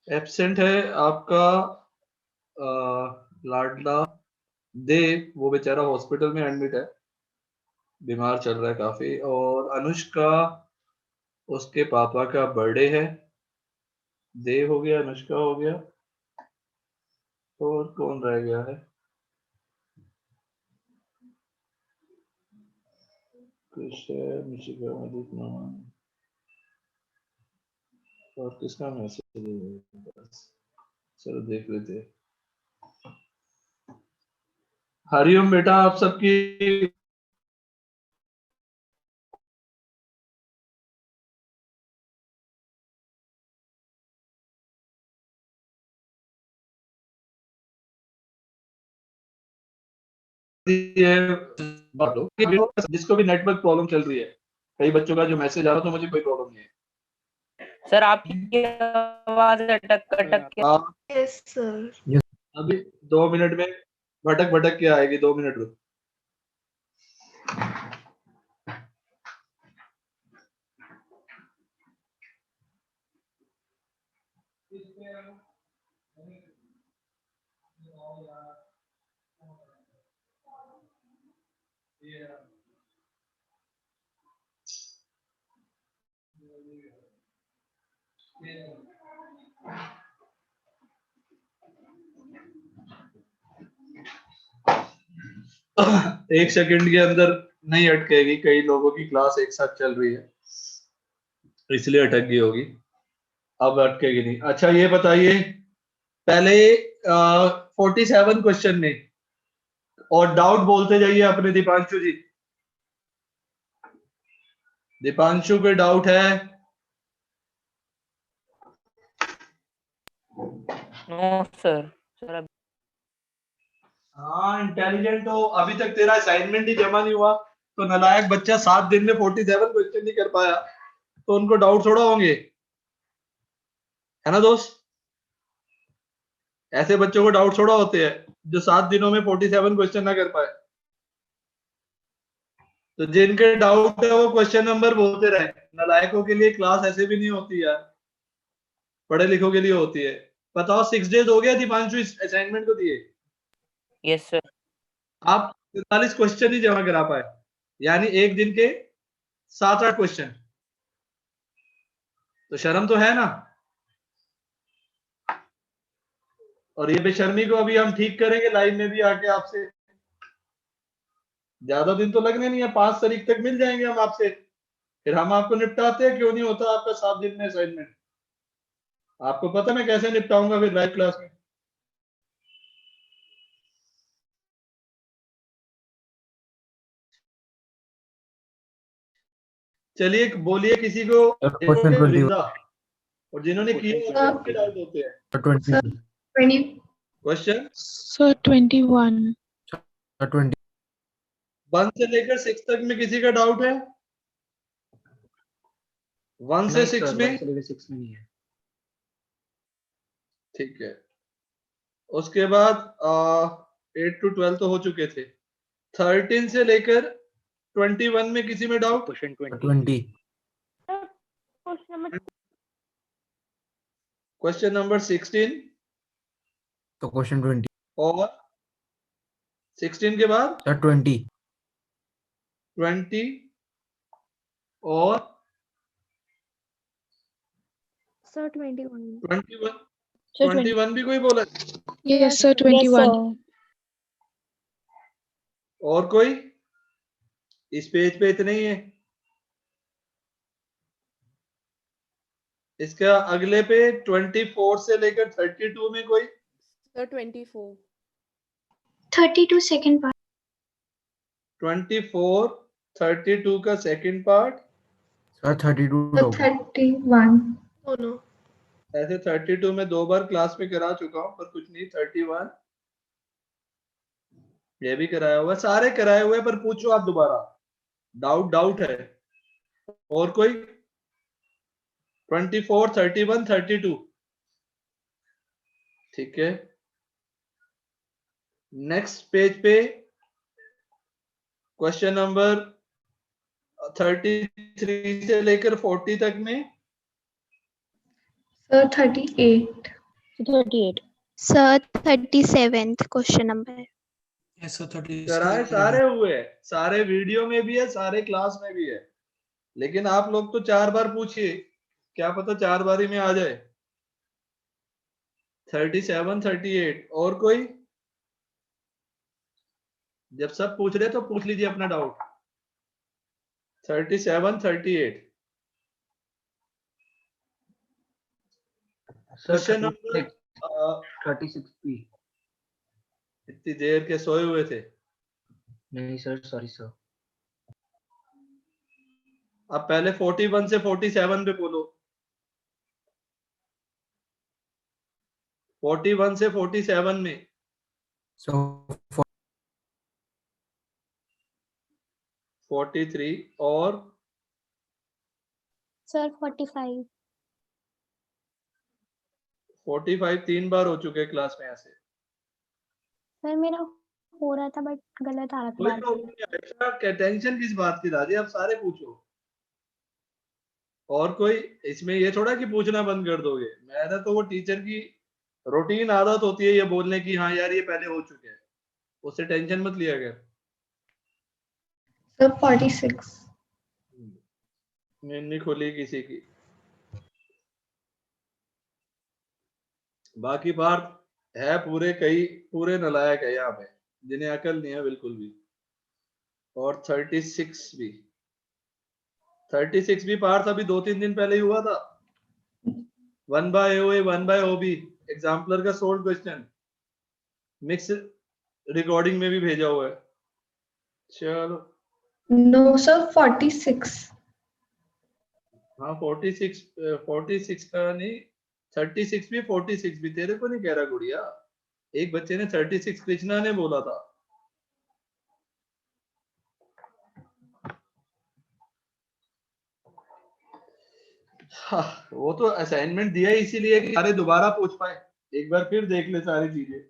Absent है आपका लाडला देव, वो बेचारा हॉस्पिटल में एडमिट है, बीमार चल रहा है काफी। और अनुष्का, उसके पापा का बर्थडे है। देव हो गया, अनुष्का हो गया, और कौन रह गया है? और किसका मैसेज है? चलो देख लेते हैं। हरिओम बेटा, आप सबकी जिसको भी नेटवर्क प्रॉब्लम चल रही है, कई बच्चों का जो मैसेज आ रहा, तो मुझे कोई प्रॉब्लम नहीं है। सर आपकी आवाज अटक अटक के। Yes sir. अभी 2 मिनट में भटक भटक के आएगी, 2 मिनट रुक। एक सेकंड के अंदर नहीं अटकेगी, कई लोगों की क्लास एक साथ चल रही है, इसलिए अटक गई होगी। अब अटकेगी नहीं। अच्छा ये बताइए, पहले 47 क्वेश्चन में, और डाउट बोलते जाइए अपने। दीपांशु जी, दीपांशु पे डाउट है? No sir. सर हाँ इंटेलिजेंट हो, अभी तक तेरा असाइनमेंट ही जमा नहीं हुआ, तो नालायक बच्चा 7 दिन में 47 क्वेश्चन नहीं कर पाया, तो उनको डाउट थोड़ा होंगे, है ना दोस्त? ऐसे बच्चों को डाउट थोड़ा होते हैं जो 7 दिनों में 47 क्वेश्चन ना कर पाए। तो जिनके डाउट है वो क्वेश्चन नंबर बोलते रहे। नालायकों के लिए क्लास ऐसे भी नहीं होती यार, पढ़े लिखों के लिए होती है। बताओ 6 डेज हो गया दीपांशु इस असाइनमेंट को दिए, यस सर। आप 43 क्वेश्चन ही जमा करा पाए, यानी एक दिन के 7-8 क्वेश्चन। तो शर्म तो है ना? और ये बेशर्मी को अभी हम ठीक करेंगे लाइव में भी आके आपसे। ज्यादा दिन तो लगने नहीं है, 5 तारीख तक मिल जाएंगे हम आपसे, फिर हम आपको निपटाते हैं। क्यों नहीं होता आपका 7 दिन में असाइनमेंट? आपको पता मैं कैसे निपटाऊंगा फिर लाइव क्लास में। चलिए बोलिए किसी को वृंदा, और जिन्होंने किया उनके डाउट होते हैं। 20 क्वेश्चन सर 21 1 से लेकर 6 तक में किसी का डाउट है? 1 से 6 में? 6 में नहीं है। ठीक है। उसके बाद 8 to 12 तो हो चुके थे। 13 से लेकर 21 में किसी में डाउट? क्वेश्चन 20 क्वेश्चन नंबर 16 तो क्वेश्चन 20 और 16 के बाद सर 20 और सर 21 21 भी कोई बोला? यस सर 21 और कोई? इस पेज पे इतने ही है। इसका अगले पे 24 से लेकर 32 में कोई? सर 24 32 सेकंड पार्ट 24 32 का सेकंड पार्ट। सर 32 लोग 31 दोनों। ऐसे 32 में 2 बार क्लास में करा चुका हूं, पर कुछ नहीं। 31 ये भी कराया हुआ, सारे कराए हुए, पर पूछो आप दोबारा। डाउट है और कोई? 24, 31, 32 ठीक है। नेक्स्ट पेज पे क्वेश्चन नंबर 33 से लेकर 40 तक में Sir, 38. 38. Sir, 37th question number. Yes, sir. 30. कराए सारे हुए, सारे वीडियो में भी है, सारे क्लास में भी है, लेकिन आप लोग तो 4 बार पूछिए, क्या पता 4 बारी में आ जाए। 37, 38 और कोई? जब सब पूछ रहे तो पूछ लीजिए अपना डाउट। 37, 38 question number 36P. इतनी देर के सोए हुए थे। नहीं सर, सॉरी सर. अब पहले 41 से 47 पे बोलो। 41 से 47 में So 43 और Sir, 45. 45 3 बार हो चुके क्लास में ऐसे। सर मेरा हो रहा था बट गलत आ रहा था कोई बार प्रॉब्लम नहीं है, क्या टेंशन किस बात की राजी, आप सारे पूछो। और कोई इसमें ये थोड़ा कि पूछना बंद कर दोगे, मेरा तो वो टीचर की रूटीन आदत होती है ये बोलने की, हाँ यार ये पहले हो चुके हैं, उससे टेंशन मत लिया कर। Sir, 46. नींद नहीं खोली किसी की। बाकी पार्ट है पूरे, कई पूरे नालायक है यहाँ पे जिन्हें अकल नहीं है बिल्कुल भी। और 36 भी, 36 भी पार्ट अभी 2-3 दिन पहले ही हुआ था। 1 by OA 1 by OB exemplar का सोल्व क्वेश्चन मिक्स रिकॉर्डिंग में भी भेजा हुआ है। चलो No, sir, 46. हाँ 46 का नहीं, 36 भी 46 भी तेरे को नहीं कह रहा गुड़िया, एक बच्चे ने 36 कृष्णा ने बोला था। हाँ, वो तो असाइनमेंट दिया है इसीलिए कि सारे दोबारा पूछ पाए, एक बार फिर देख ले सारी चीजें।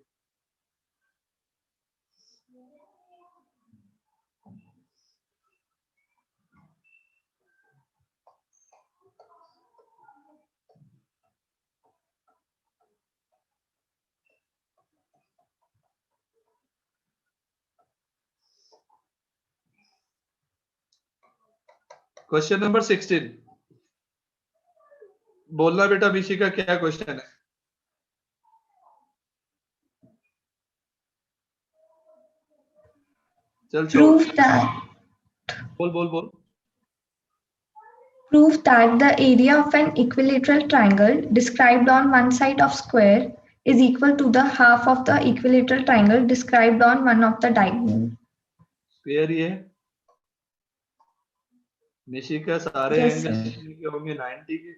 क्वेश्चन नंबर 16 बोलना बेटा, मिशी का क्या क्वेश्चन है? चल छोड़, बोल। Prove that the area of an equilateral triangle described on one side of square is equal to the half of the equilateral triangle described on one of the diagonal. Clear ये? निशी का सारे Yes, angle sir. के होंगे 90 के,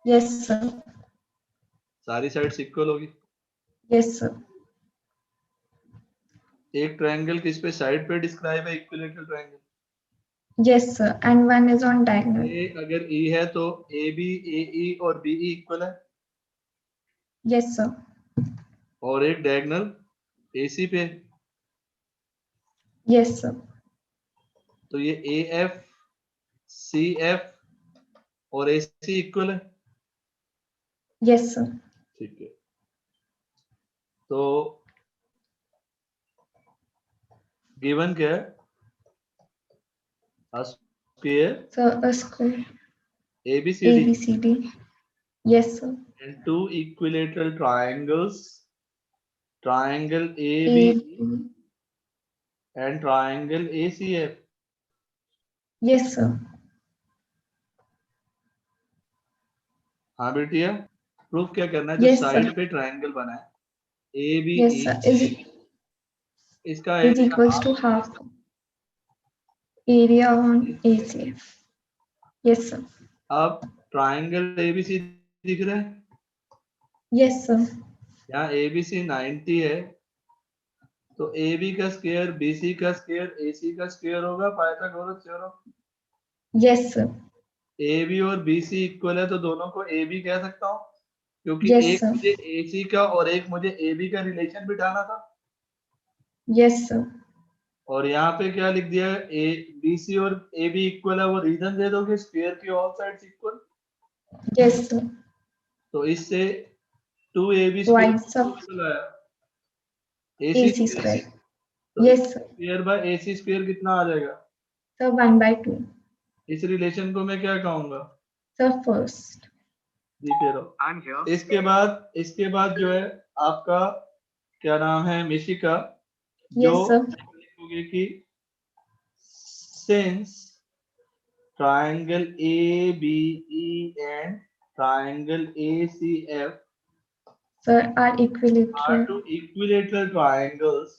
Yes, sir. सारी side equal होगी। Yes, sir. एक triangle किस पे साइड पे डिस्क्राइब है? Equilateral triangle. Yes, sir. And one is on diagonal. ए अगर ई है तो ए बी ए ई और बी ई इक्वल है, Yes, sir. और एक डायगोनल ए सी पे, Yes, sir. तो ये ए एफ सी एफ और ए सी इक्वल है। Yes, sir. ठीक है, तो गिवन क्या है? Square So a square ABCD ABCD. Yes, sir. and two equilateral triangles, triangle AB AB. and triangle ACF. Yes, sir. हाँ बेटिया, प्रूफ क्या करना है? जो Yes, साइड sir. पे ट्रायंगल बना है AB Yes, sir. इसका Is equals to half area on ACF. Yes, sir. अब ट्रायंगल ABC दिख रहा है? Yes, sir. यहाँ ABC 90 है तो ए बी का स्क्वायर बी सी का स्क्वायर ए सी का स्क्वायर होगा Pythagoras theorem. Yes, sir. A B और बी सी इक्वल है तो दोनों को ए बी कह सकता हूँ, क्योंकि Yes, एक sir. मुझे ए सी का और एक मुझे ए बी का रिलेशन बिठाना था। Yes, sir. और यहाँ पे क्या लिख दिया, ए बी सी और ए बी इक्वल है, वो रीजन दे दोगे स्क्वायर की all sides equal. Yes, sir. तो इससे 2ab Why, sir? स्क्वायर आया AC square. तो Yes, sir. Square by ac square कितना आ जाएगा? Sir, 1/2. इस रिलेशन को मैं क्या कहूंगा? Sir, first. जीते रहो। इसके बाद जो है आपका क्या नाम है, मिशिका, जो Yes, sir. लिखोगे कि since triangle ABE and triangle ACF Sir, are are equilateral. two equilateral triangles,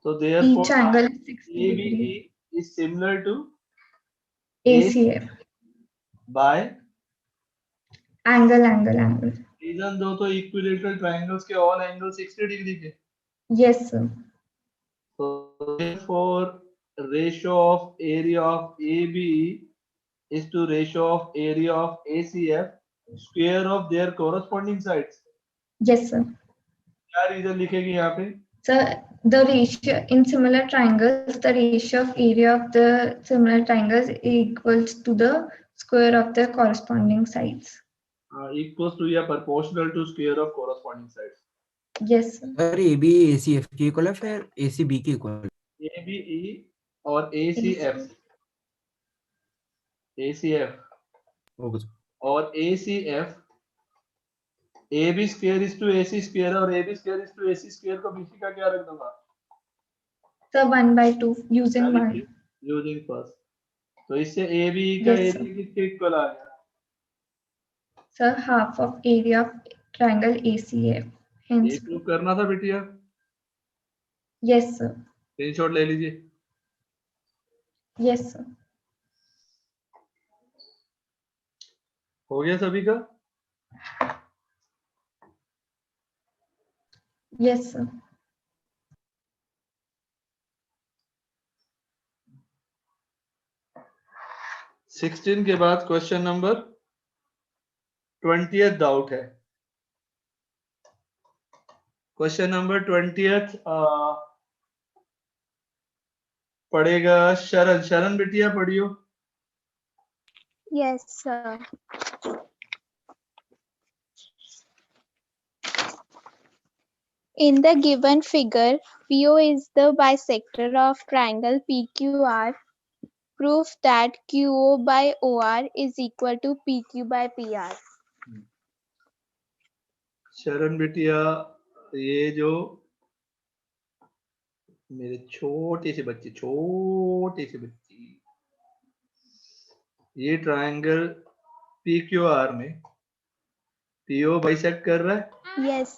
so Each therefore angle is 60 degree. ABE is similar to ACF. by Angle. Reason दो तो इक्विलेटरल ट्रायंगल्स के all angle 60 degree के। Yes, sir. So therefore ratio of area of ABE is to ratio of area of ACF square of their corresponding sides। Yes, sir. क्या reason लिखेगी यहाँ पे? So the ratio in similar triangles, the ratio of area of the similar triangles equals to the square of the corresponding sides. Equals to या proportional to square of corresponding sides। Yes, sir. Sir A B A C F के equal है फिर A C B के equal? ABE और ACF okay और ACF AB square is to AC square और AB square is to AC square को BC का क्या रख दूंगा? So 1/2 using 1. Using first. तो इससे ABE का Yes, एरिया किसके इक्वल आ गया? So half of area of triangle ACF. ये Hence, प्रूव करना था बिटिया, yes, sir. स्क्रीनशॉट ले लीजिए। Yes, sir. हो गया सभी का? Yes, sir. सिक्सटीन के बाद क्वेश्चन नंबर 20th डाउट है। क्वेश्चन नंबर 20th पढ़ेगा शरण बिटिया, पढ़ियो। Yes, sir. In the given figure, PO is the bisector of triangle PQR. Proof that QO by OR is equal to PQ by PR. शरण बिटिया, ये जो मेरे छोटे से बच्चे ये ट्रायंगल PQR में PO बाइसेक्ट कर रहा है। Yes,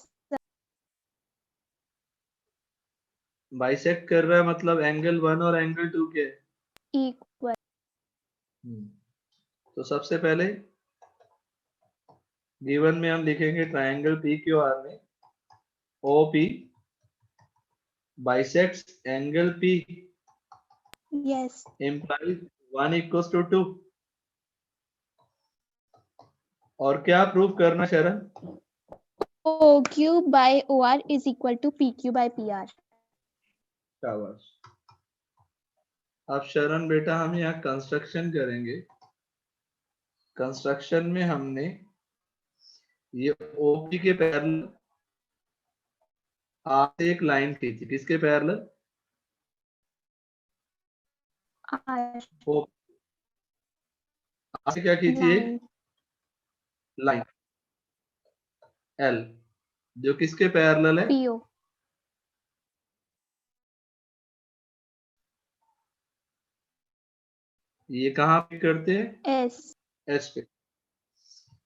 बाइसेक्ट कर रहा है मतलब एंगल 1 और एंगल 2 के equal. तो सबसे पहले गिवन में हम लिखेंगे ट्रायंगल PQR में OP bisects angle P Yes, implies 1 equals to 2। और क्या प्रूफ करना शरण? OQ by OR is equal to PQ by PR. शाबाश। अब शरण बेटा हम यहाँ कंस्ट्रक्शन करेंगे। कंस्ट्रक्शन में हमने ये OP के पैरेलल R से एक लाइन खींची, किसके पैरेलल? R R से क्या खींची? एक line. लाइन L जो किसके पैरेलल है? PO. ये कहाँ पे करते हैं? S. S पे।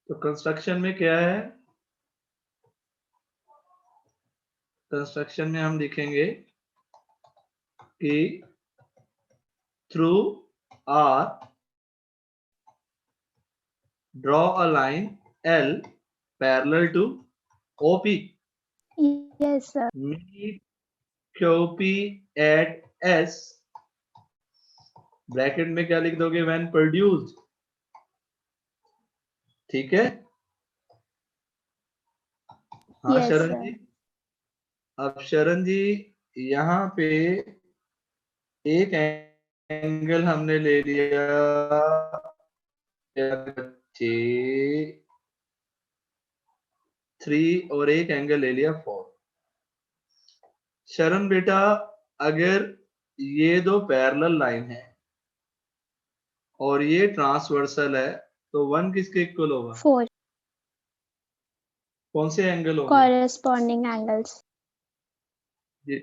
तो कंस्ट्रक्शन में क्या है? कंस्ट्रक्शन में हम लिखेंगे कि through R draw a line L parallel to OP Yes, sir. meet QP at S, bracket में क्या लिख दोगे, व्हेन प्रोड्यूस्ड, ठीक है। हाँ Yes, शरण sir. जी, अब शरण जी यहाँ पे एक एंगल हमने ले लिया, बच्चे 3 और एक एंगल ले लिया 4। शरण बेटा अगर ये दो पैरेलल लाइन है और ये ट्रांसवर्सल है तो 1 किसके इक्वल होगा, 4 कौन से एंगल होंगे, corresponding angles. ये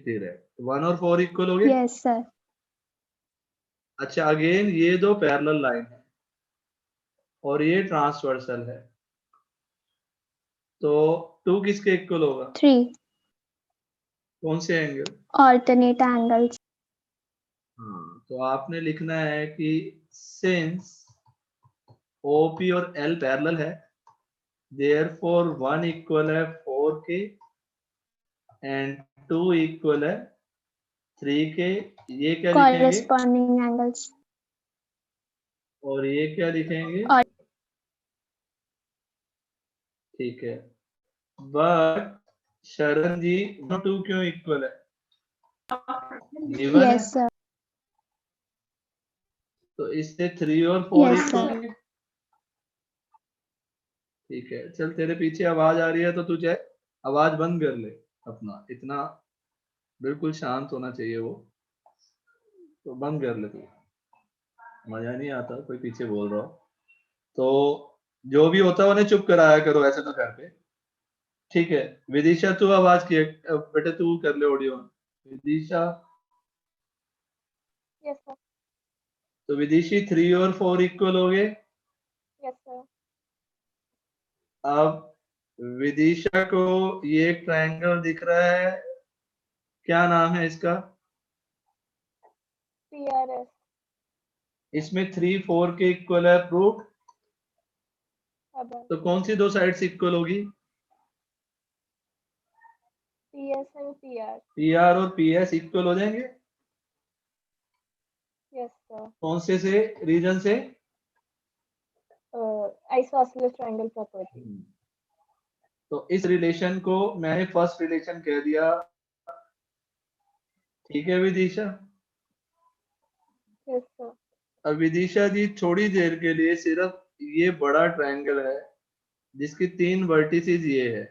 1 और 4 इक्वल हो गए। Yes, sir. अच्छा अगेन ये दो पैरेलल लाइन है और ये ट्रांसवर्सल है, तो 2 किसके इक्वल होगा, 3 कौन से एंगल। alternate angles. हाँ तो आपने लिखना है कि सिंस OP और L पैरेलल है, देयरफॉर 1 इक्वल है 4 के एंड 2 इक्वल है 3 के, ये क्या लिखेंगे Corresponding angles. और ये क्या लिखेंगे, और- ठीक है। बट शरण जी 2 क्यों इक्वल है, गिवन है, Yes, sir. तो इससे 3 और 4 Yes, इक्वल sir. होंगे, ठीक है। चल तेरे पीछे आवाज आ रही है तो तुझे आवाज बंद कर ले अपना, इतना बिल्कुल शांत होना चाहिए वो, तो बंद कर ले तू, मजा नहीं आता कोई पीछे बोल रहा हो, तो जो भी होता है उन्हें चुप कराया करो ऐसे तो घर पे, ठीक है। विदिशा तू आवाज किए बेटे, तू कर ले ऑडियो, विदिशा। Yes, sir. तो विदिशी 3 और 4 इक्वल हो गए। Yes, sir. अब विदिशा को ये एक ट्रायंगल दिख रहा है, क्या नाम है इसका, PRS. इसमें 3 4 के इक्वल है, प्रूफ। Above. तो कौन सी दो साइड्स इक्वल होगी, PS and PR. PR और PS इक्वल हो जाएंगे, Yes, sir. कौन से रीजन से, Isosceles triangle property. तो इस रिलेशन को मैंने फर्स्ट रिलेशन कह दिया, ठीक है विदिशा। Yes, sir. अब विदिशा जी थोड़ी देर के लिए सिर्फ ये बड़ा ट्रायंगल है जिसकी 3 वर्टिसेस ये है,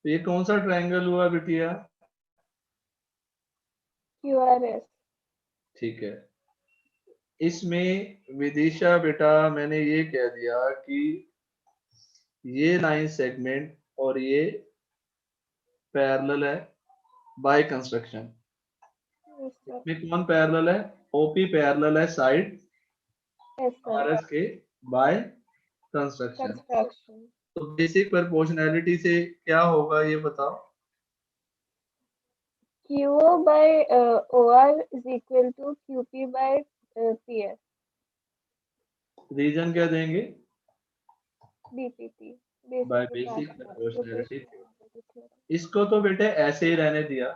तो ये कौन सा ट्रायंगल हुआ बिटिया, QRS. ठीक है। इसमें विदिशा बेटा मैंने ये कह दिया कि ये लाइन सेगमेंट और ये पैरेलल है बाय कंस्ट्रक्शन, Yes, sir. इसमें कौन पैरेलल है, OP पैरेलल है साइड Yes, sir. RS के बाय कंस्ट्रक्शन। Construction. तो बेसिक प्रोपोर्शनैलिटी से क्या होगा ये बताओ, QO by OR is equal to QP by PS. Reason क्या देंगे, BPP. By basic proportionality. इसको तो बेटे ऐसे ही रहने दिया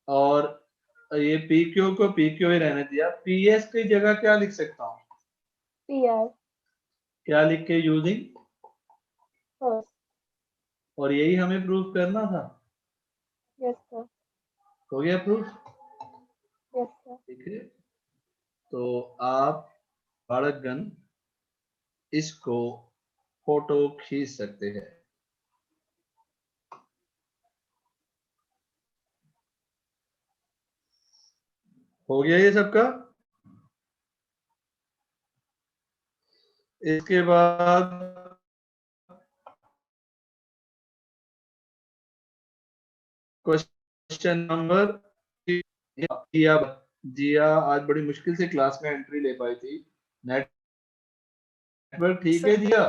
और ये PQ को PQ ही रहने दिया, PS की जगह क्या लिख सकता हूँ, PR. क्या लिख के, यूजिंग, First. और यही हमें प्रूफ करना था, Yes, sir. हो गया प्रूफ, Yes, sir. ठीक है। तो आप बालकगण इसको फोटो खींच सकते हैं, हो गया ये सबका। इसके बाद क्वेश्चन नंबर, जिया आज बड़ी मुश्किल से क्लास में एंट्री ले पाई थी, नेटवर्क ठीक है जिया,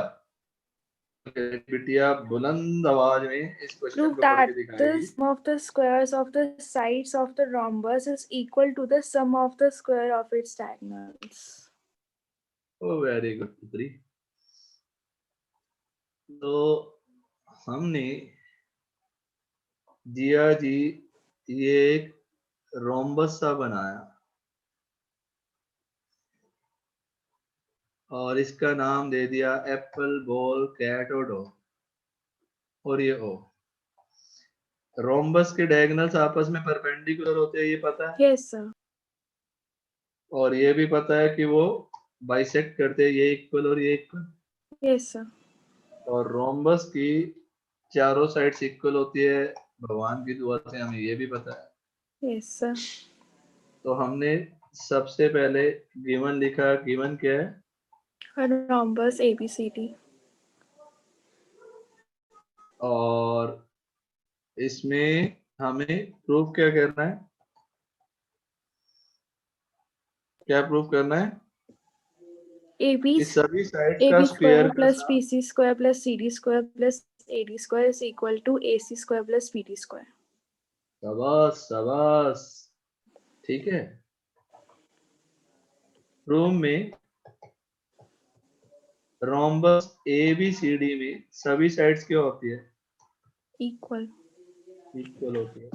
बिटिया बुलंद आवाज में इस क्वेश्चन Prove को पढ़ that के the दिखाएगी। sum of the squares of the sides of the rhombus is equal to the sum of the square of its diagonals. Oh very good पुत्री। तो हमने जिया जी ये एक रोम्बस सा बनाया और इसका नाम दे दिया एप्पल, बॉल, कैट और डॉग, और ये ओ। रोम्बस के डायगोनल्स आपस में परपेंडिकुलर होते हैं, ये पता है, Yes, sir. और ये भी पता है कि वो बाइसेक्ट करते हैं, ये इक्वल और ये इक्वल। Yes, sir. और रोम्बस की चारों साइड्स इक्वल होती है, भगवान की दुआ से हमें ये भी पता है। Yes, sir. तो हमने सबसे पहले गिवन लिखा, गिवन क्या है? A rhombus ABCD. और इसमें हमें प्रूफ क्या करना है? क्या प्रूफ करना है? AB कि सभी साइड्स का AB स्क्वायर square का plus सा- BC square plus CD square plus AD square is equal to AC square plus BD square. शाबाश शाबाश, ठीक है। प्रूफ में रोम्बस ABCD में सभी साइड्स क्या होती है? Equal. इक्वल होती है,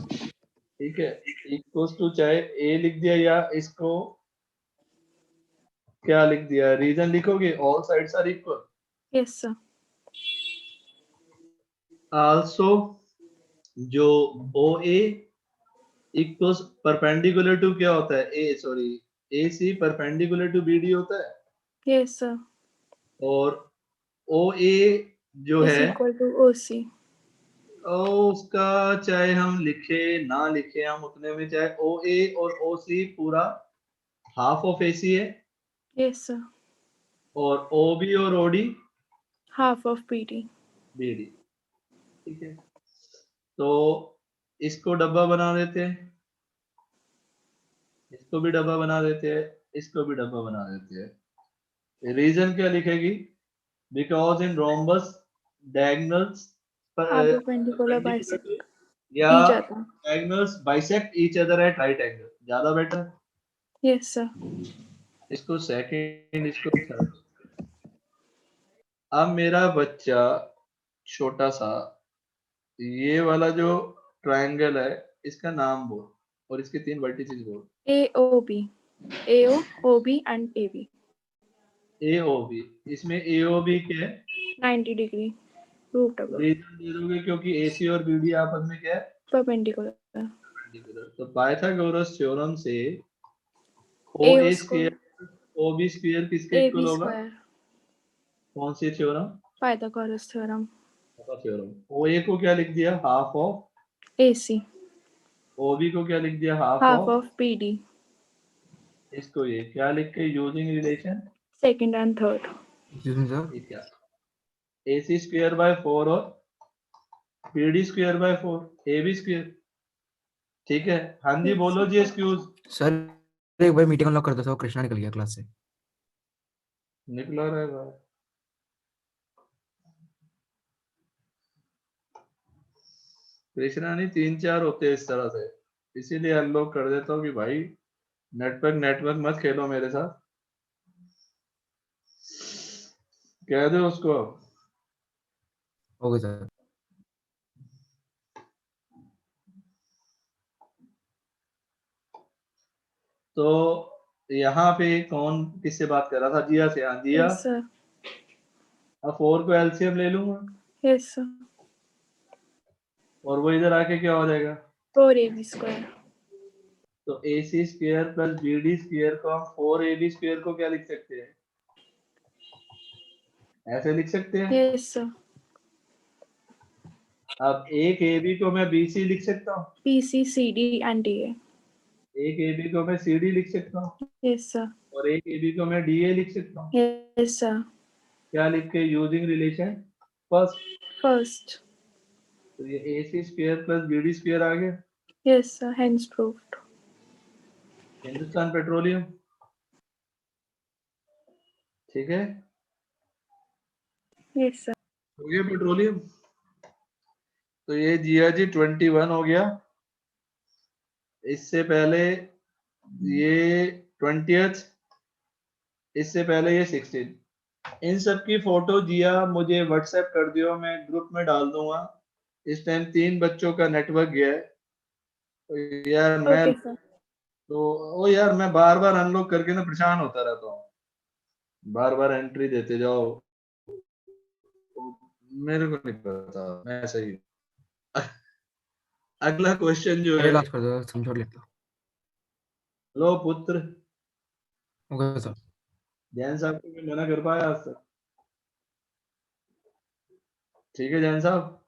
ठीक है। इक्वल्स टू चाहे ए लिख दिया या इसको क्या लिख दिया, रीजन लिखोगे, all sides are equal. Yes, sir. Also जो OA इक्वल्स परपेंडिकुलर टू क्या होता है, uh sorry AC perpendicular to BD होता है, Yes, sir. और OA जो Is है equal to OC. उसका चाहे हम लिखे ना लिखे, हम उतने में चाहे OA और OC पूरा हाफ ऑफ AC है, Yes, sir. और OB और OD Half of BD. BD, ठीक है। तो इसको डब्बा बना देते हैं, इसको भी डब्बा बना देते हैं, इसको भी डब्बा बना देते हैं। रीजन क्या लिखेगी? Because in rhombus diagonals Are perpendicular bisect या each other. Diagonals bisect each other at right angle, ज्यादा बेटर। Yes, sir. इसको सेकंड, इसको थर्ड। अब मेरा बच्चा छोटा सा, ये वाला जो ट्रायंगल है इसका नाम बोल और इसके 3 वर्टिसेस बोल। AOB. AO, OB and AB. AOB, इसमें AOB क्या है? 90 degree. Root over. रीजन दे दोगे क्योंकि AC और BD आपस में क्या है? Perpendicular. परपेंडिकुलर। तो पाइथागोरस थ्योरम से AO OA square. Square OB square किसके AB इक्वल होगा? square. कौन सी theorem? Pythagoras theorem. Theorem. OA को क्या लिख दिया? Half of. AC. OB को क्या लिख दिया? Half Half of. of BD. इसको ये क्या लिख के, using relation Second and third. Excuse me, sir. क्या, AC स्क्वायर बाय 4 और BD square by 4 AB square, ठीक है। हाँ जी बोलो जी, एक्सक्यूज। सर एक बार मीटिंग अनलॉक कर दो, सर कृष्णा निकल गया क्लास से। निकला रहेगा। कृष्णा नहीं, 3-4 होते हैं इस तरह से, इसीलिए अनलॉक कर देता हूँ कि भाई नेटवर्क मत खेलो मेरे साथ। कह दो उसको। Okay sir. तो यहाँ पे कौन किससे बात कर रहा था? जिया से। हाँ जिया। Yes, sir. अब 4 को एलसीएम ले लूंगा Yes, sir. और वो इधर आके क्या हो जाएगा? 4AB square. तो AC square plus BD square को हम 4AB स्क्वायर को क्या लिख सकते हैं? ऐसे लिख सकते हैं। Yes, sir. अब एक AB को मैं BC लिख सकता हूँ, PC, CD and DA. एक AB को मैं CD लिख सकता हूँ, Yes, sir. और एक AB को मैं DA लिख सकता हूँ। Yes, sir. क्या लिख के? Using relation first. First. तो ये AC square plus BD square आ गया। Yes, sir. Hence proved. Hindustan Petroleum, ठीक है, Yes, sir. हो गया पेट्रोलियम। तो ये जिया जी 21 हो गया। इससे पहले ये 20th, इससे पहले ये 16। इन सब की फोटो जिया मुझे व्हाट्सएप कर दियो, मैं ग्रुप में डाल दूंगा। इस टाइम 3 बच्चों का नेटवर्क गया है, यार मैं Okay, sir. तो ओ यार मैं बार बार अनलॉक करके ना परेशान होता रहता हूँ, बार बार एंट्री देते जाओ, मेरे को नहीं पता, मैं सही। अगला क्वेश्चन जो अरे है, लास्ट कर दो, समझो लेता हूँ। लो पुत्र, ओके सर। जैन साहब को मैं मना कर पाया आज तक? ठीक है जैन साहब,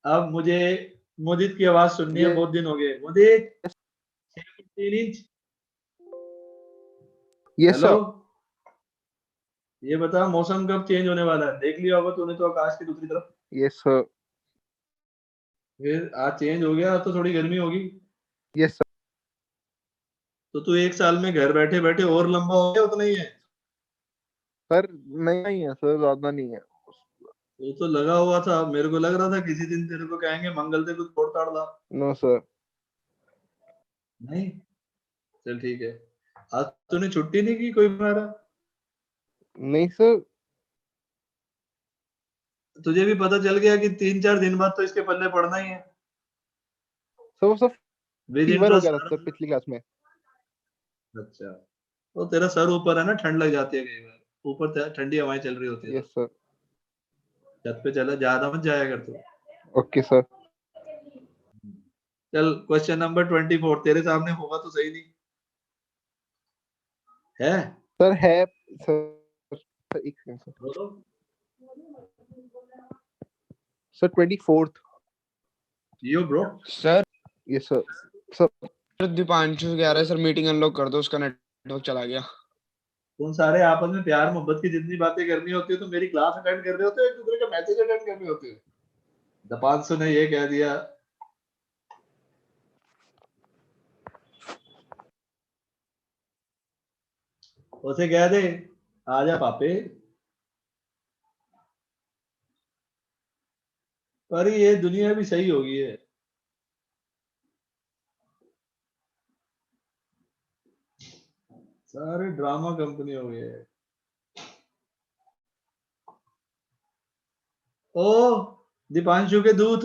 अब मुझे मुदित की आवाज सुननी है, बहुत दिन हो गए। मुदित 6 foot 3 inch, yes hello, sir. ये बता मौसम कब चेंज होने वाला है? देख लिया होगा तूने तो आकाश की दूसरी तरफ। Yes sir. फिर आज चेंज हो गया, तो थोड़ी गर्मी होगी। Yes sir. तो तू 1 साल में घर बैठे बैठे और लंबा हो गया, उतना ही है? सर नहीं है सर, ज्यादा नहीं है। वो तो लगा हुआ था, मेरे को लग रहा था किसी दिन तेरे को कहेंगे मंगल से कुछ तोड़ ताड़ ला। No sir. नहीं, चल ठीक है। आज तूने छुट्टी नहीं की कोई हमारा? नहीं सर। तुझे भी पता चल गया कि 3-4 दिन बाद तो इसके पल्ले पड़ना ही है। सर वो सब विद फीवर हो गया था इंटरेस्ट। सर पिछली क्लास में। अच्छा, तो तेरा सर ऊपर है ना, ठंड लग जाती है कई बार, ऊपर ठंडी हवाएं चल रही होती है, यस सर। छत पे चला, ज्यादा मत जाया कर तू। Okay sir. चल क्वेश्चन नंबर 24 तेरे सामने होगा तो सही, नहीं है? सर है सर। सर एक सेकंड सर। बोलो। Sir 24th। यो bro. Sir yes sir. Sir Deepanshu कह रहा है सर मीटिंग अनलॉक कर दो, उसका नेटवर्क चला गया। तुम सारे आपस में प्यार मोहब्बत की जितनी बातें करनी होती है तो मेरी क्लास अटेंड कर रहे होते हो, एक दूसरे का मैसेज अटेंड कर रहे होते हो। दीपांशु ने ये कह दिया, उसे कह दे आजा पापे। पर ये दुनिया भी सही होगी है। सारे ड्रामा कंपनी हो गए। ओ दीपांशु के दूत,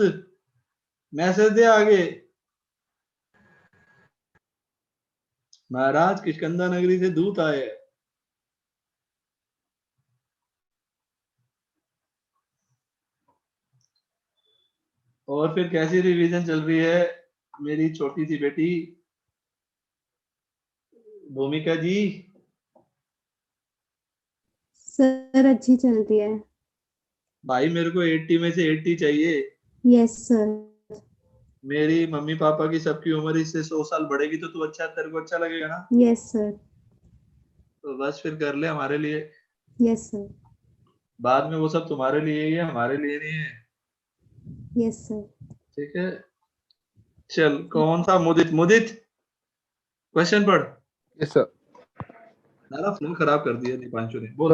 मैसेज दे आगे। महाराज किष्किंधा नगरी से दूत आए। और फिर कैसी रिवीजन चल रही है मेरी छोटी सी बेटी भूमिका जी? सर अच्छी चलती है। भाई मेरे को 80 में से 80 चाहिए। Yes sir. मेरी मम्मी पापा की सबकी उम्र इससे 100 साल बढ़ेगी तो तू अच्छा, तेरे को अच्छा लगेगा ना? Yes sir. तो बस फिर कर ले हमारे लिए। Yes sir. बाद में वो सब तुम्हारे लिए ही है, हमारे लिए नहीं है। Yes sir. ठीक है, चल कौन सा? मुदित, मुदित क्वेश्चन पढ़। Yes sir. सारा फ्लो खराब कर दिया दीपांशु ने, बोल।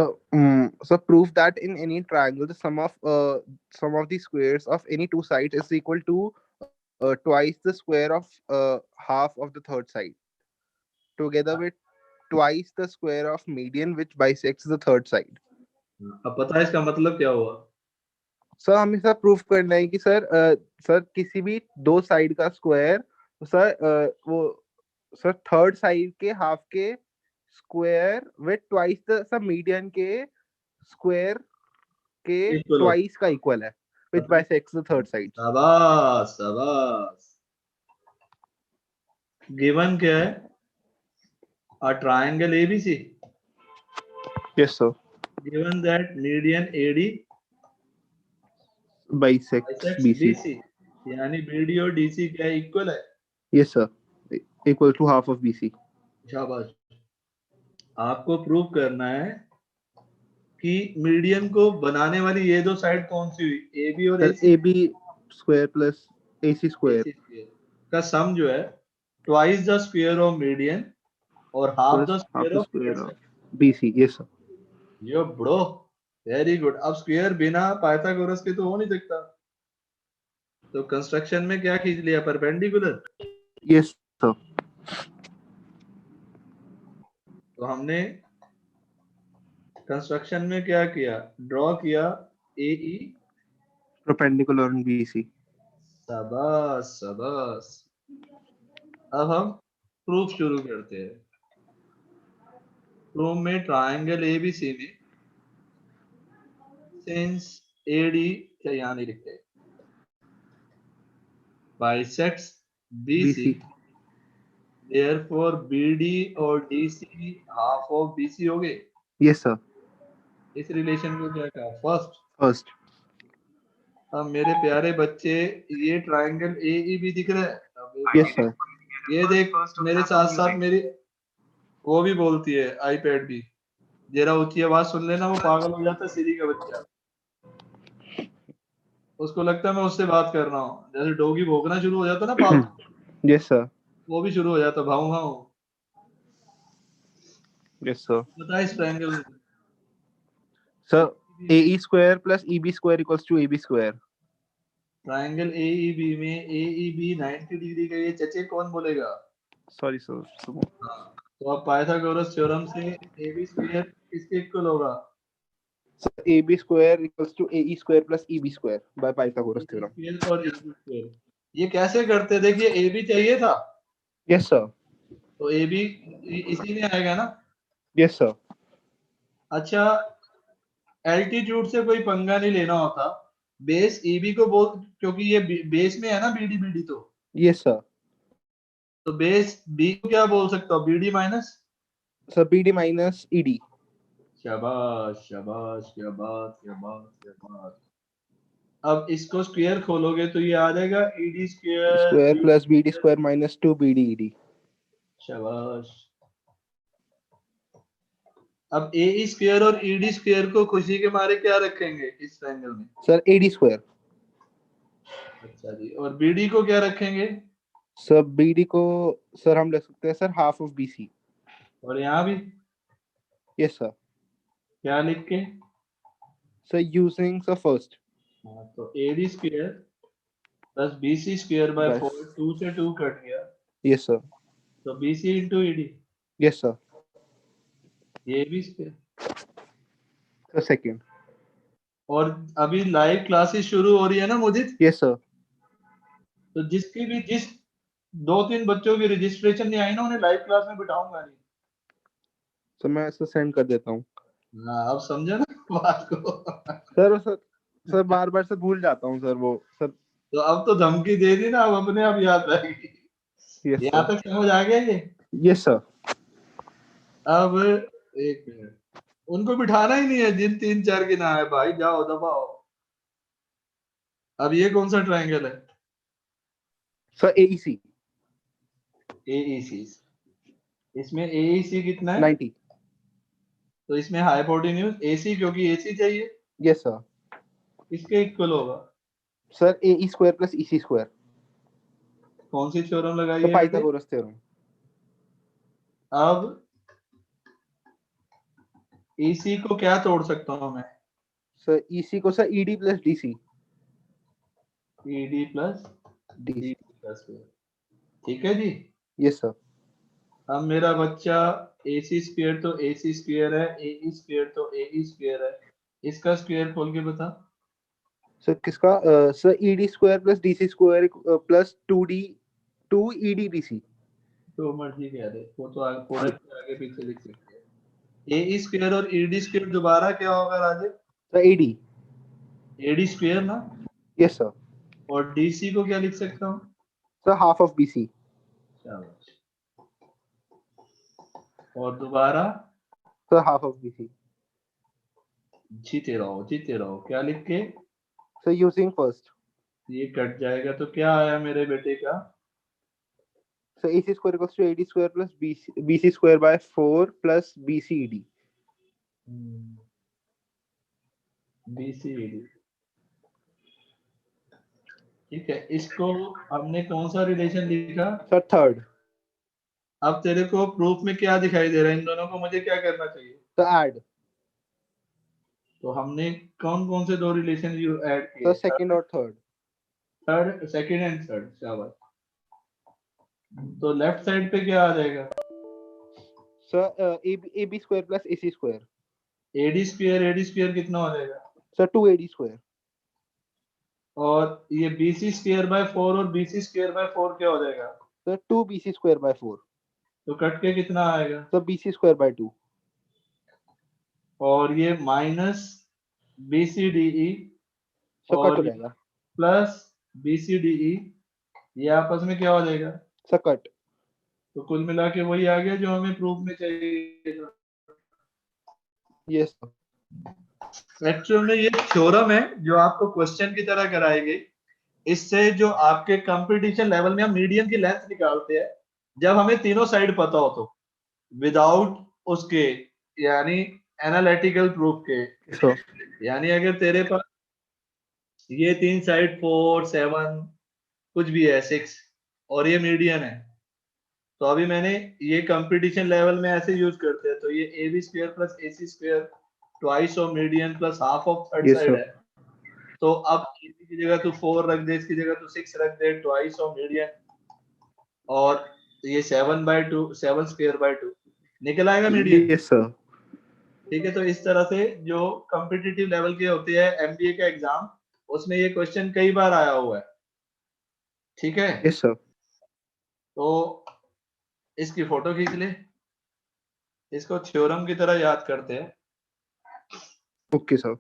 So prove that in any triangle the sum of the squares of any two sides is equal to twice the square of half of the third side, together with twice the square of median which bisects the third side. अब पता है इसका मतलब क्या हुआ? Sir हमें sir proof करना है कि सर किसी भी दो साइड का स्क्वायर सर वो सर थर्ड साइड के हाफ के square with twice the sub median के स्क्वायर के Equal हो। ट्वाइस का इक्वल है which bisects the third side. शाबाश शाबाश। गिवन क्या है? A triangle ABC. Yes sir. Given that median AD Bisects BC. यानी BD और DC क्या इक्वल है? Yes sir. Equal to half of BC. शाबाश। आपको प्रूव करना है कि मीडियन को बनाने वाली ये दो साइड कौन सी हुई? AB और AC। AB square plus AC square का सम जो है twice the square of median और half the square of BC. Yes sir. Yo bro, very good. अब स्क्वायर बिना पाइथागोरस के तो हो नहीं सकता, तो कंस्ट्रक्शन में क्या खींच लिया? परपेंडिकुलर। Yes sir. तो हमने कंस्ट्रक्शन में क्या किया? ड्रॉ किया AE Perpendicular on BC. शाबाश शाबाश। अब हम प्रूफ शुरू करते हैं। प्रूफ में ट्रायंगल एबीसी में सिंस एडी क्या यहाँ नहीं लिखते, बाइसेक्ट्स बीसी, therefore BD और DC हाफ ऑफ BC हो गए। Yes sir. इस रिलेशन को क्या कहा? फर्स्ट। अब मेरे प्यारे बच्चे, ये ट्रायंगल AEB दिख रहा है? Yes sir. ये देख, मेरे साथ साथ मेरी वो भी बोलती है आईपैड भी, जरा ऊंची आवाज सुन लेना, वो पागल हो जाता है सीरी का बच्चा, उसको लगता है मैं उससे बात कर रहा हूँ। जैसे डॉगी भौंकना शुरू हो जाता ना पालतू, यस सर। वो भी शुरू हो जाता भाऊ भाऊ। Yes sir. बता इस ट्रायंगल में sir AE square plus EB square equals to AB square. Triangle AEB में AEB 90 डिग्री का, ये चचे कौन बोलेगा? Sorry sir. हाँ, तो अब पाइथागोरस थ्योरम से AB स्क्वायर किसके इक्वल होगा? Sir AB square equals to AE square plus EB square by Pythagoras theorem. और AB स्क्वायर ये कैसे करते? देखिए AB चाहिए था, यस सर। तो AB इसी में आएगा ना। Yes sir. अच्छा, एल्टीट्यूड से कोई पंगा नहीं लेना होता, बेस EB को बोल, क्योंकि ये बेस में है ना BD तो। Yes sir. तो बेस B को क्या बोल सकता हूँ? BD minus sir BD minus ED। शाबाश शाबाश, क्या बात क्या बात क्या बात। अब इसको स्क्वायर खोलोगे तो ये आ जाएगा ED square plus BD square minus 2 BD ED। शाबाश। अब AE स्क्वायर और ED स्क्वायर को खुशी के मारे क्या रखेंगे इस ट्रायंगल में? Sir AD square. अच्छा जी, और BD को क्या रखेंगे? सर BD को सर हम लिख सकते हैं सर हाफ ऑफ BC। और यहाँ भी यस सर। क्या लिख के? Sir using sir first. हाँ, तो AD square plus BC square by 4, 2 से 2 कट गया। Yes sir. तो BC into ED। Yes sir. ये भी स्क्वायर। Sir second. और अभी लाइव क्लासेस शुरू हो रही है ना मुझे? Yes sir. तो जिसकी भी जिस 2-3 बच्चों की रजिस्ट्रेशन नहीं आई ना, उन्हें लाइव क्लास में बिठाऊंगा नहीं। तो मैं इसे सेंड कर देता हूँ। हाँ, अब समझा ना बात को। सर बार बार से भूल जाता हूँ सर वो सर। तो अब तो धमकी दे दी ना, अब अपने आप याद रहेगी। यहाँ तक समझ आ गया ये? Yes sir. अब एक मिनट, उनको बिठाना ही नहीं है जिन 3-4 की ना है भाई, जाओ दबाओ। अब ये कौन सा ट्रायंगल है? Sir AEC। AEC। इसमें AEC कितना है? 90। तो इसमें हाइपोटेन्यूज AC, क्योंकि AC चाहिए। Yes sir. इसके इक्वल होगा sir AE square plus EC square. कौन सी थ्योरम लगाई तो है? Pythagoras theorem. अब EC को क्या तोड़ सकता हूँ मैं? सर EC को sir ED plus DC। ED plus DC। ठीक है जी। Yes sir. अब मेरा बच्चा AC स्क्वायर तो AC स्क्वायर है, AE स्क्वायर तो AE स्क्वायर है, इसका स्क्वायर खोल के बता। सर किसका? Sir ED square plus DC square plus 2 ED DC। तो मर्जी कह दे, वो तो आगे पीछे लिख सकते हैं। AE स्क्वायर और ED स्क्वायर दोबारा क्या होगा Rajesh? Sir AD। AD square ना। Yes sir. और DC को क्या लिख सकता हूँ? Sir half of BC। शाबाश। और दोबारा सर हाफ ऑफ BC। जीते रहो। क्या लिख के? Sir using first. ये कट जाएगा तो क्या आया मेरे बेटे का? Sir AC square equals to AD square plus BC square by 4 plus BCED। BCED ठीक है। इसको हमने कौन सा रिलेशन लिखा? Sir third. अब तेरे को प्रूफ में क्या दिखाई दे रहा है? इन दोनों को मुझे क्या करना चाहिए? Sir add. तो हमने कौन कौन से दो रिलेशन ऐड किए? सर सेकंड और थर्ड। Second and third. शाबाश। तो लेफ्ट साइड पे क्या आ जाएगा? Sir AB square plus AC square. AD square कितना हो जाएगा? Sir 2AD square. और ये BC स्क्वायर बाय 4 और BC स्क्वायर बाय 4 क्या हो जाएगा? Sir 2BC square by 4। तो कट के कितना आएगा? Sir BC square bye 2। और ये माइनस BCDE सर कट और हो जाएगा। प्लस BCDE, ये आपस में क्या हो जाएगा? Sir cut. तो कुल मिला के वही आ गया जो हमें प्रूफ में चाहिए था। यस एक्चुअल में ये थ्योरम है जो आपको क्वेश्चन की तरह कराई गई। इससे जो आपके कंपटीशन लेवल में हम मीडियन की लेंथ निकालते हैं जब हमें तीनों साइड पता हो, तो विदाउट उसके यानी एनालिटिकल प्रूफ के। यानी अगर तेरे पास ये तीन साइड 4, 7 कुछ भी है 6 और ये मीडियन है, तो अभी मैंने ये कंपटीशन लेवल में ऐसे यूज करते हैं, तो ये AB square plus AC square twice of median plus half of third Yes, side sir. है। तो अब AB की जगह तू 4 रख दे, इसकी जगह तू 6 रख दे, ट्वाइस ऑफ मीडियन, और ये 7/2 7 स्क्वायर बाय 2 निकल आएगा मीडियन। Yes sir. ठीक है, तो इस तरह से जो कॉम्पिटिटिव लेवल के होते हैं MBA का एग्जाम, उसमें ये क्वेश्चन कई बार आया हुआ है। ठीक है, यस सर। तो इसकी फोटो खींच ले, इसको थ्योरम की तरह याद करते हैं। Okay sir.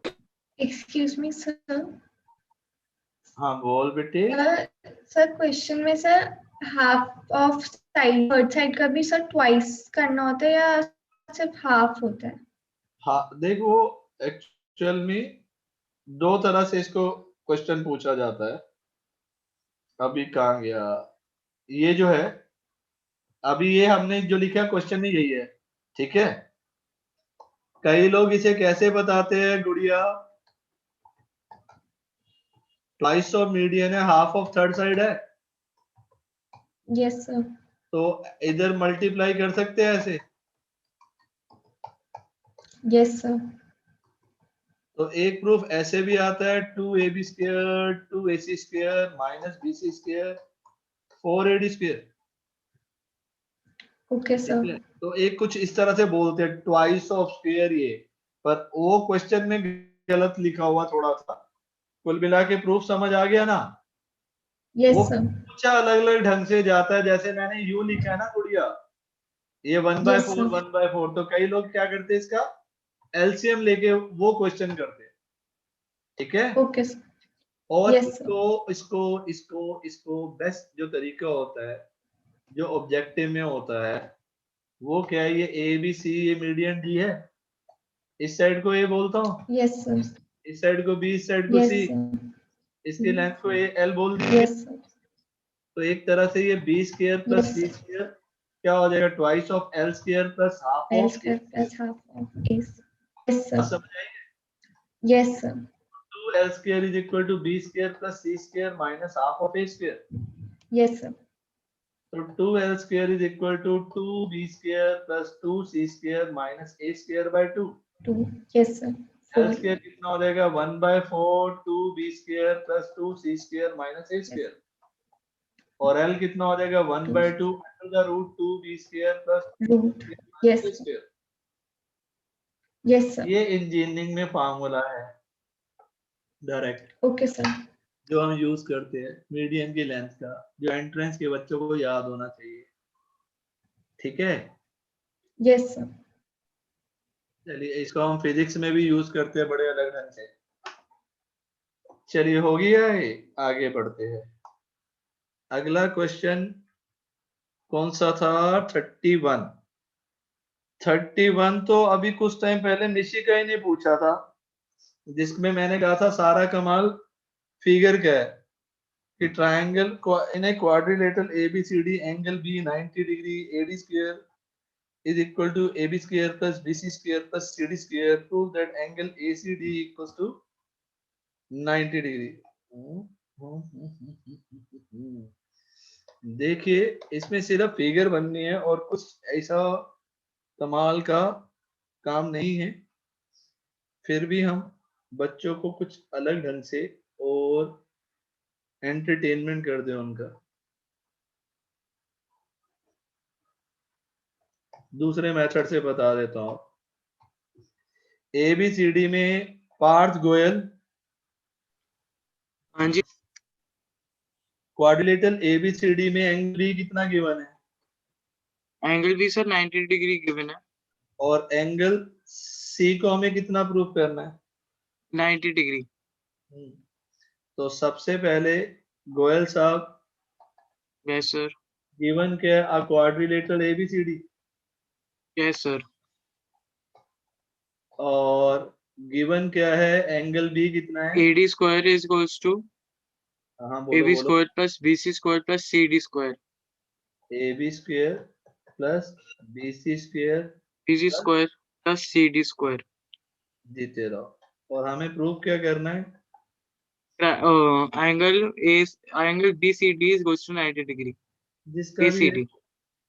Excuse me sir. हाँ बोल बेटे। सर क्वेश्चन में sir half of side third side का भी सर ट्वाइस करना होता है या सिर्फ हाफ होता है? हाँ देख, वो एक्चुअल में दो तरह से इसको क्वेश्चन पूछा जाता है। अभी कहाँ गया ये जो है, अभी ये हमने जो लिखा क्वेश्चन में यही है। ठीक है, कई लोग इसे कैसे बताते हैं गुड़िया, ट्वाइस ऑफ मीडियन है, हाफ ऑफ थर्ड साइड है, यस सर। तो इधर मल्टीप्लाई कर सकते हैं ऐसे। Yes sir. तो एक प्रूफ ऐसे भी आता है 2AB square 2AC square minus BC square 4AD square. Okay sir. तो एक कुछ इस तरह से बोलते हैं ट्वाइस ऑफ स्क्वायर ये, पर वो क्वेश्चन में गलत लिखा हुआ थोड़ा सा। कुल मिला के प्रूफ समझ आ गया ना? यस वो सर। कुछ अलग अलग ढंग से जाता है, जैसे मैंने यू लिखा है ना गुड़िया, ये 1/4 1/4, तो कई लोग क्या करते हैं इसका LCM लेके वो क्वेश्चन करते हैं। ठीक है, ओके सर। और Yes, इसको बेस्ट जो तरीका होता है जो ऑब्जेक्टिव में होता है वो क्या है, ये ABC ये मीडियन D है, इस साइड को A बोलता हूँ, यस सर। इस साइड को B, इस साइड को यस C, सर। इसके लेंथ को L बोल दीजिए। Yes sir. तो एक तरह से ये B square plus Yes, C sir. Square क्या हो जाएगा, twice of L square plus half L of square plus half of is. Yes, sir. समझ आएगी? Yes, sir. 2L square is equal to B square plus C square minus half of A square. Yes, sir. So 2L square is equal to 2B square plus 2C square minus A square by 2. 2. Yes, sir. L 4. square कितना हो जाएगा 1/4 2B square plus 2C square minus A square. और L कितना हो जाएगा 1/2 under the root 2B square plus Root. Yes. A square. Yes, sir. ये engineering में formula है डायरेक्ट, Okay, sir. जो हम यूज करते हैं मीडियन की लेंथ का, जो एंट्रेंस के बच्चों को याद होना चाहिए। ठीक है, Yes, sir. चलिए इसको हम फिजिक्स में भी यूज करते हैं बड़े अलग ढंग से। चलिए हो गया है, आगे बढ़ते हैं। अगला क्वेश्चन कौन सा था? 31। 31 तो अभी कुछ टाइम पहले निशिका ही ने पूछा था, जिसमें मैंने कहा था सारा कमाल फिगर क्या है कि triangle in a quadrilateral ABCD angle B 90 degree AD square is equal to AB square plus BC square plus CD square. Prove that angle ACD equals to 90 degree. देखिए इसमें सिर्फ फिगर बननी है और कुछ ऐसा कमाल का काम नहीं है, फिर भी हम बच्चों को कुछ अलग ढंग से और एंटरटेनमेंट कर दें उनका। दूसरे मेथड से बता देता हूं। ABCD में पार्थ गोयल, हाँ जी क्वाड्रिलेटरल ABCD में एंगल बी कितना गिवन है? Angle B sir 90 degree given है। और एंगल सी को हमें कितना प्रूफ करना है? 90 डिग्री। तो सबसे पहले गोयल साहब, यस सर। गिवन क्या है? A quadrilateral ABCD। Yes sir. और गिवन क्या है? एंगल बी कितना है? AD square is equals to हाँ बोलो AB बोलो। Square plus BC square plus CD square. AB square plus BC square BC square plus CD square. जीते रहो। और हमें प्रूफ क्या करना है? Angle BCD is equals to 90 degree. जिसका भी BCD।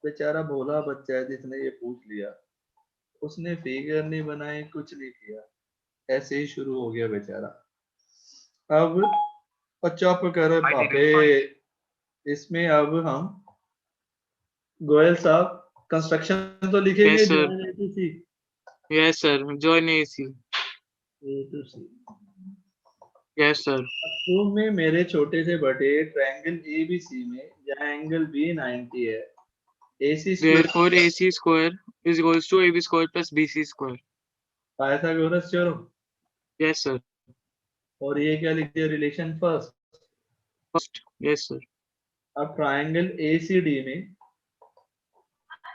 बेचारा भोला बच्चा है जिसने ये पूछ लिया, उसने फिगर नहीं बनाई, कुछ नहीं किया, ऐसे ही शुरू हो गया बेचारा। अब चुप कर बापे। इसमें अब हम गोयल साहब कंस्ट्रक्शन तो लिखेंगे। Yes sir. join A to C। Yes sir, join AC। A to C। Yes sir. Proof में मेरे छोटे से बटे ट्रायंगल ABC में जहाँ एंगल B 90 है, AC square Therefore AC square is equals to AB square plus BC square। Pythagoras theorem. Yes sir. और ये क्या लिख दिया? Relation first. Yes sir. अब ट्रायंगल ACD में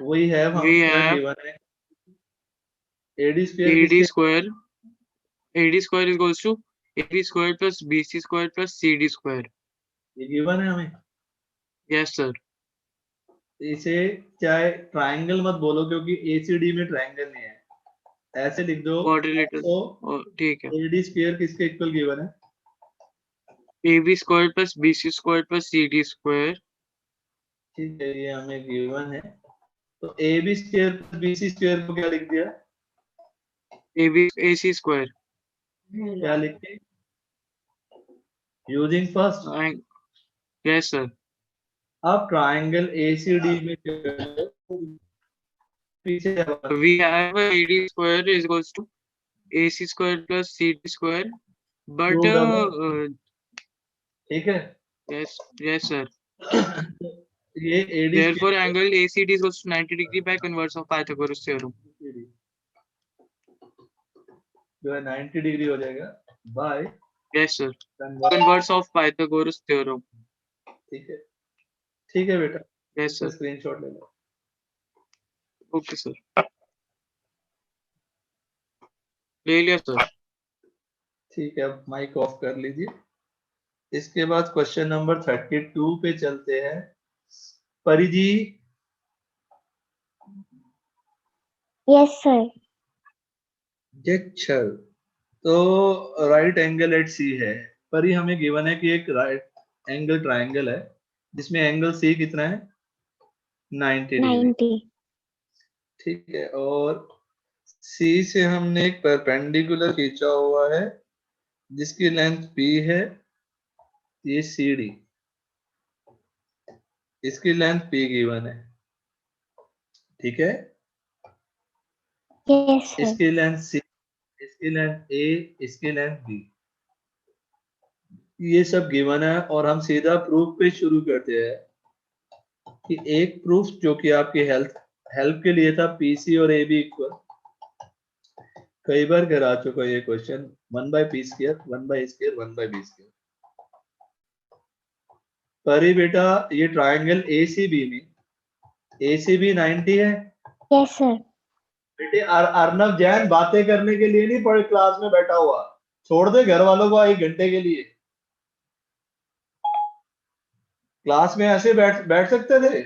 वही है, हम We क्या have गिवन है? AD square AD square is equals to AB square plus BC square plus CD square। ये गिवन है हमें। Yes sir. इसे चाहे ट्रायंगल मत बोलो क्योंकि ACD में ट्रायंगल नहीं है, ऐसे लिख दो। क्वाड्रिलेटरल। तो ठीक है। AD स्क्वायर किसके इक्वल गिवन है? AB square plus BC square plus CD square। ठीक है, ये हमें गिवन है। तो AB square plus BC square को क्या लिख दिया? AC square। क्या लिखते? Using first. Yes sir. अब ट्रायंगल ACD में चलो, पीछे We have AD square is equals to AC square plus CD square, but ठीक है। yes sir। ये AD Therefore angle ACD is equals to 90 degree by converse of Pythagoras theorem। जो है 90 degree हो जाएगा bye. Yes sir, converse of Pythagoras theorem। ठीक है, ठीक है बेटा। Yes sir. स्क्रीनशॉट ले लो। ओके सर, ले लिया सर। ठीक है, अब माइक ऑफ कर लीजिए। इसके बाद क्वेश्चन नंबर 32 पे चलते हैं। परी जी। Yes sir. अच्छा, तो राइट एंगल एट सी है। परी हमें गिवन है कि एक राइट एंगल ट्रायंगल है जिसमें एंगल सी कितना है? 90 डिग्री। ठीक है, और सी से हमने एक परपेंडिकुलर खींचा हुआ है जिसकी लेंथ P है, ये CD, इसकी लेंथ P गिवन है। ठीक है, इसकी लेंथ C, इसकी लेंथ A, इसकी लेंथ B, ये सब गिवन है। और हम सीधा प्रूफ पे शुरू करते हैं कि एक प्रूफ जो कि आपकी हेल्प के लिए था, PC और AB इक्वल। कई बार करा चुका ये क्वेश्चन, 1/P², 1/A², 1/B²। परी बेटा, ये ट्रायंगल ACB में ACB 90 है। Yes sir. बेटे अर्नब जैन बातें करने के लिए नहीं पढ़े क्लास में बैठा हुआ, छोड़ दे घर वालों को 1 घंटे के लिए। क्लास में ऐसे बैठ सकते थे?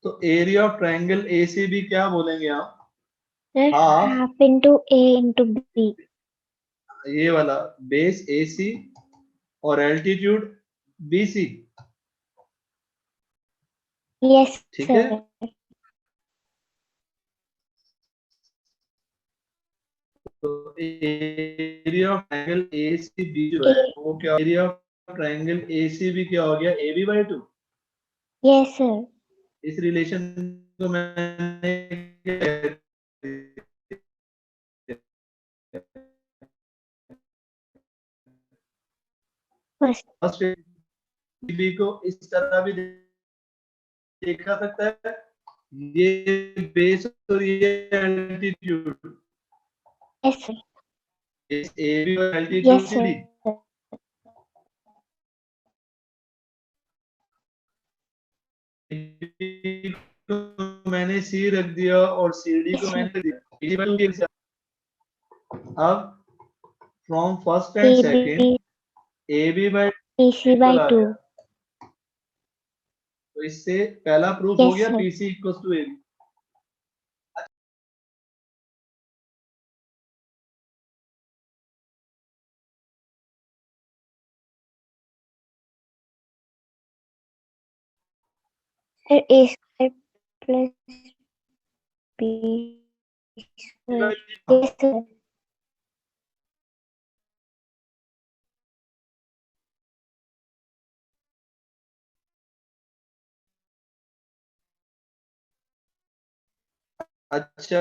तो एरिया ऑफ ट्रायंगल ACB क्या बोलेंगे आप? Half into A into B। ये वाला बेस AC और एल्टीट्यूड BC। यस ठीक है, तो एरिया ऑफ ट्रायंगल ACB जो है वो क्या? एरिया ऑफ ट्रायंगल ACB क्या हो गया? AB/2। Yes sir. इस रिलेशन को मैंने First. फर्स्ट बी को इस तरह भी देखा सकता है, ये बेस और ये एल्टीट्यूड, Yes, sir. इस ए बी और Yes, एल्टीट्यूड sir. ली। तो मैंने सी रख दिया और सी डी को मैंने दिया। अब from first and second A B by PC by 2. तो इससे पहला प्रूफ हो Yes, गया sir. PC equals to A B. Sir, A square plus B square. Yes, sir. अच्छा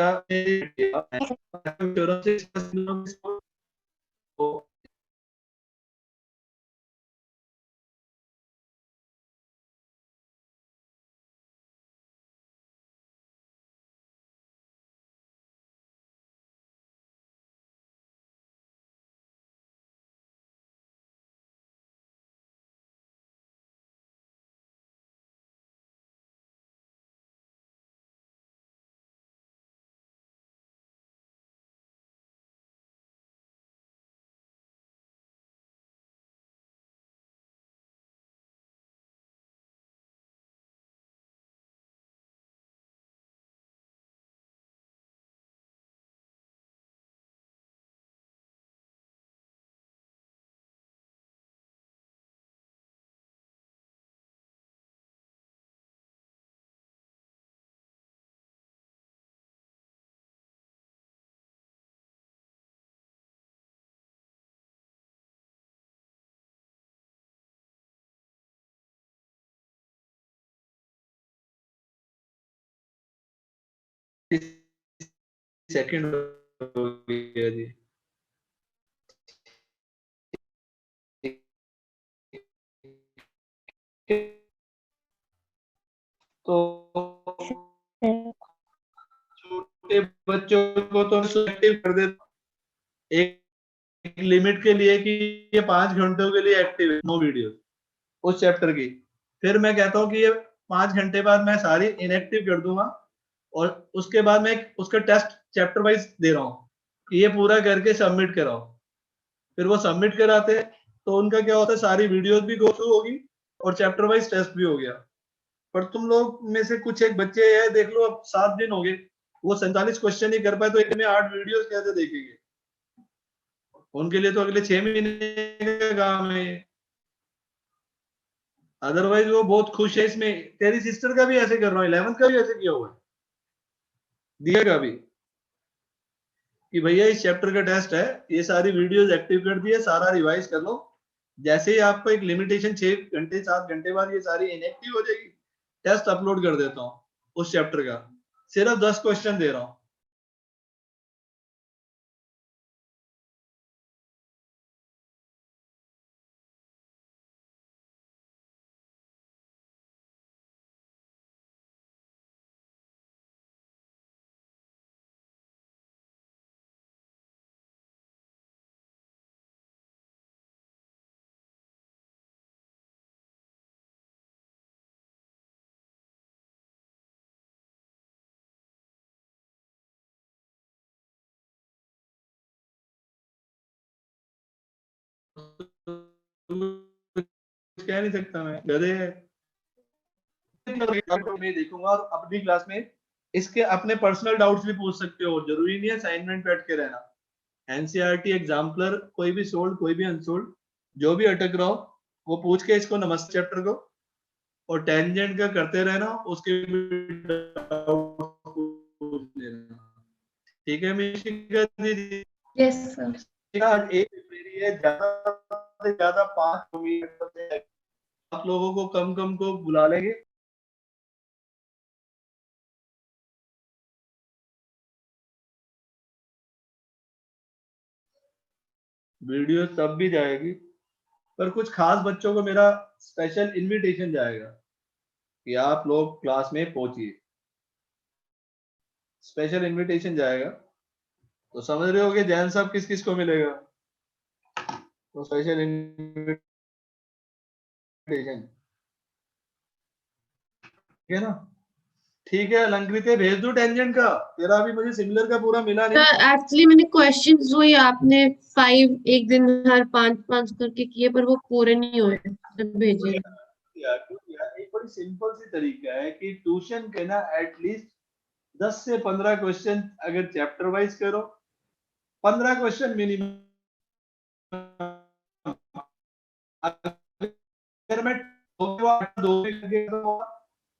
सेकंड हो गया जी। तो छोटे बच्चों को तो एक्टिव कर देता एक लिमिट के लिए कि ये 5 घंटों के लिए एक्टिव है, नो वीडियो उस चैप्टर की। फिर मैं कहता हूँ कि ये 5 घंटे बाद मैं सारी इनएक्टिव कर दूंगा और उसके बाद मैं उसका टेस्ट चैप्टर वाइज दे रहा हूँ कि ये पूरा करके सबमिट कराओ। फिर वो सबमिट कराते तो उनका क्या होता है, सारी वीडियोस भी गो थ्रू होगी और चैप्टर वाइज टेस्ट भी हो गया। पर तुम लोग में से कुछ एक बच्चे हैं, देख लो अब 7 दिन हो गए, वो 47 क्वेश्चन ही कर पाए तो एक में 8 वीडियोस कैसे देखेंगे? उनके लिए तो अगले 6 महीने का काम है ये। अदरवाइज वो बहुत खुश है इसमें। तेरी सिस्टर का भी ऐसे कर रहा हूँ, 11th का भी ऐसे किया हुआ है, दिया का भी कि भैया इस चैप्टर का टेस्ट है, ये सारी वीडियोस एक्टिव कर दी है, सारा रिवाइज कर लो। जैसे ही आपको एक लिमिटेशन 6 घंटे 7 घंटे बाद ये सारी इनएक्टिव हो जाएगी, टेस्ट अपलोड कर देता हूँ उस चैप्टर का, सिर्फ 10 क्वेश्चन दे रहा हूँ। कह नहीं सकता मैं, गधे में देखूंगा। और अपनी क्लास में इसके अपने पर्सनल डाउट्स भी पूछ सकते हो, जरूरी नहीं है असाइनमेंट पे अटके रहना। एनसीईआरटी एग्जाम्पलर कोई भी सोल्ड कोई भी अनसोल्ड जो भी अटक रहा हो वो पूछ के इसको नमस्ते चैप्टर को और टेंजेंट का करते रहना, उसके पूछ लेना। ठीक है मिशिका दीदी? Yes sir. आज एक मेरी है, ज्यादा से ज्यादा 5 मिनट आप लोगों को कम कम को बुला लेंगे। वीडियो तब भी जाएगी पर कुछ खास बच्चों को मेरा स्पेशल इनविटेशन जाएगा कि आप लोग क्लास में पहुंचिए, स्पेशल इनविटेशन जाएगा। तो समझ रहे होगे जैन साहब किस किस को मिलेगा, तो स्पेशल इनविटेशन, ठीक है ना? ठीक है अलंकृत, भेज दूं टेंजेंट का, तेरा अभी मुझे सिमिलर का पूरा मिला नहीं। सर एक्चुअली मैंने क्वेश्चंस जो ये आपने 5 एक दिन हर 5 करके किए पर वो पूरे नहीं हुए, तो भेजिए। यार एक बड़ी सिंपल सी तरीका है कि ट्यूशन के ना एटलीस्ट 10 से 15 क्वेश्चन अगर चैप्टर वाइज करो, 15 क्वेश्चन मिनिमम। अगर मैं 2 में